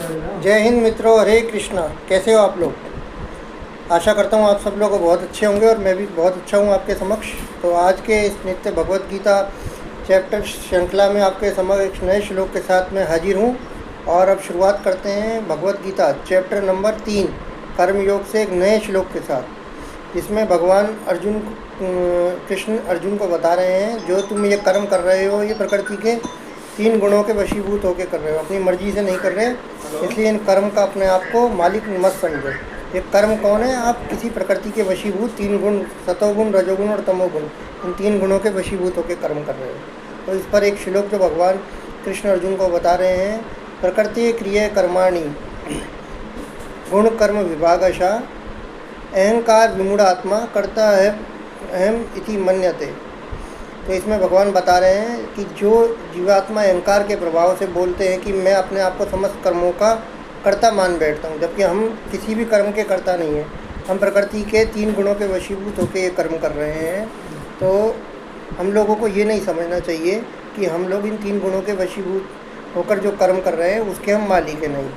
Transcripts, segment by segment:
जय हिंद मित्रों, हरे कृष्णा। कैसे हो आप लोग? आशा करता हूँ आप सब लोग बहुत अच्छे होंगे और मैं भी बहुत अच्छा हूँ आपके समक्ष। तो आज के इस नित्य भगवत गीता चैप्टर श्रृंखला में आपके समक्ष एक नए श्लोक के साथ मैं हाजिर हूँ। और अब शुरुआत करते हैं भगवत गीता चैप्टर नंबर 3 कर्मयोग से एक नए श्लोक के साथ, जिसमें भगवान कृष्ण अर्जुन को बता रहे हैं, जो तुम ये कर्म कर रहे हो ये प्रकृति के 3 गुणों के वशीभूत होकर कर रहे हो, अपनी मर्जी से नहीं कर रहे। इसलिए इन कर्म का अपने आप को मालिक मत समझो। ये कर्म कौन है? आप किसी प्रकृति के वशीभूत 3 गुण, सतोगुण, रजोगुण और तमोगुण, इन 3 गुणों के वशीभूत होकर कर्म कर रहे हो। तो इस पर एक श्लोक जो भगवान कृष्ण अर्जुन को बता रहे हैं, प्रकृति क्रिय कर्माणि गुण कर्म विभागशः अहंकार विमूढ़ात्मा करता है अहम इति मन्यते। तो इसमें भगवान बता रहे हैं कि जो जीवात्मा अहंकार के प्रभाव से बोलते हैं कि मैं अपने आप को समस्त कर्मों का कर्ता मान बैठता हूँ, जबकि हम किसी भी कर्म के कर्ता नहीं हैं। हम प्रकृति के 3 गुणों के वशीभूत होकर ये कर्म कर रहे हैं। तो हम लोगों को ये नहीं समझना चाहिए कि हम लोग इन 3 गुणों के वशीभूत होकर जो कर्म कर रहे हैं उसके हम मालिक हैं। नहीं,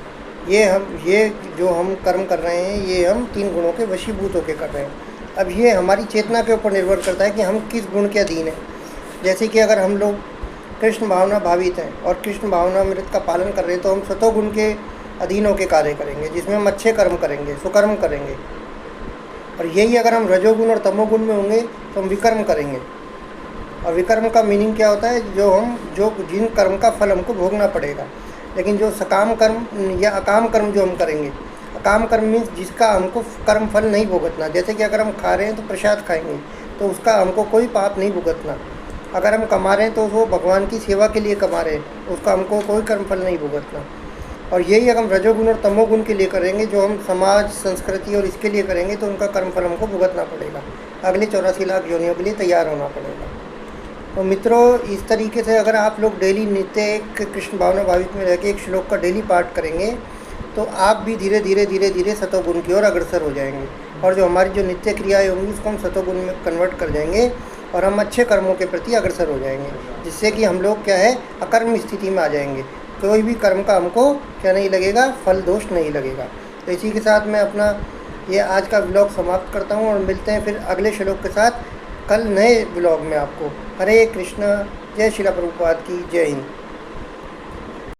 ये जो हम कर्म कर रहे हैं ये हम 3 गुणों के वशीभूत होकर कर रहे हैं। अब ये हमारी चेतना के ऊपर निर्भर करता है कि हम किस गुण के अधीन हैं। जैसे कि अगर हम लोग कृष्ण भावना भावित हैं और कृष्ण भावना अमृत का पालन कर रहे हैं, तो हम सतोगुण के अधीन होकर कार्य करेंगे, जिसमें हम अच्छे कर्म करेंगे, सुकर्म करेंगे। और यही अगर हम रजोगुण और तमोगुण में होंगे तो हम विकर्म करेंगे। और विकर्म का मीनिंग क्या होता है? जिन कर्म का फल हमको भोगना पड़ेगा। लेकिन जो सकाम कर्म या अकाम कर्म जो हम करेंगे, अकाम कर्म मीन्स जिसका हमको कर्म फल नहीं भुगतना। जैसे कि अगर हम खा रहे हैं तो प्रसाद खाएंगे, तो उसका हमको कोई पाप नहीं भुगतना। अगर हम कमा रहे हैं तो वो भगवान की सेवा के लिए कमा रहे हैं, उसका हमको कोई कर्मफल नहीं भुगतना। और यही अगर हम रजोगुण और तमोगुण के लिए करेंगे, जो हम समाज संस्कृति और इसके लिए करेंगे, तो उनका कर्मफल हमको भुगतना पड़ेगा। अगले 84 लाख योनियों के लिए तैयार होना पड़ेगा। तो मित्रों, इस तरीके से अगर आप लोग डेली नित्य एक कृष्ण भावना भावित में रह के एक श्लोक का डेली पाठ करेंगे, तो आप भी धीरे धीरे सतोगुण की ओर अग्रसर हो जाएंगे। और जो हमारी जो नित्य क्रियाएँ होंगी उसको हम सतोगुण में कन्वर्ट कर जाएंगे और हम अच्छे कर्मों के प्रति अग्रसर हो जाएंगे, जिससे कि हम लोग क्या है, अकर्म स्थिति में आ जाएंगे। कोई भी कर्म का हमको क्या नहीं लगेगा, फल दोष नहीं लगेगा। तो इसी के साथ मैं अपना ये आज का व्लॉग समाप्त करता हूँ और मिलते हैं फिर अगले श्लोक के साथ कल नए व्लॉग में आपको। हरे कृष्णा। जय श्रीला प्रभुपाद की जय हिंद।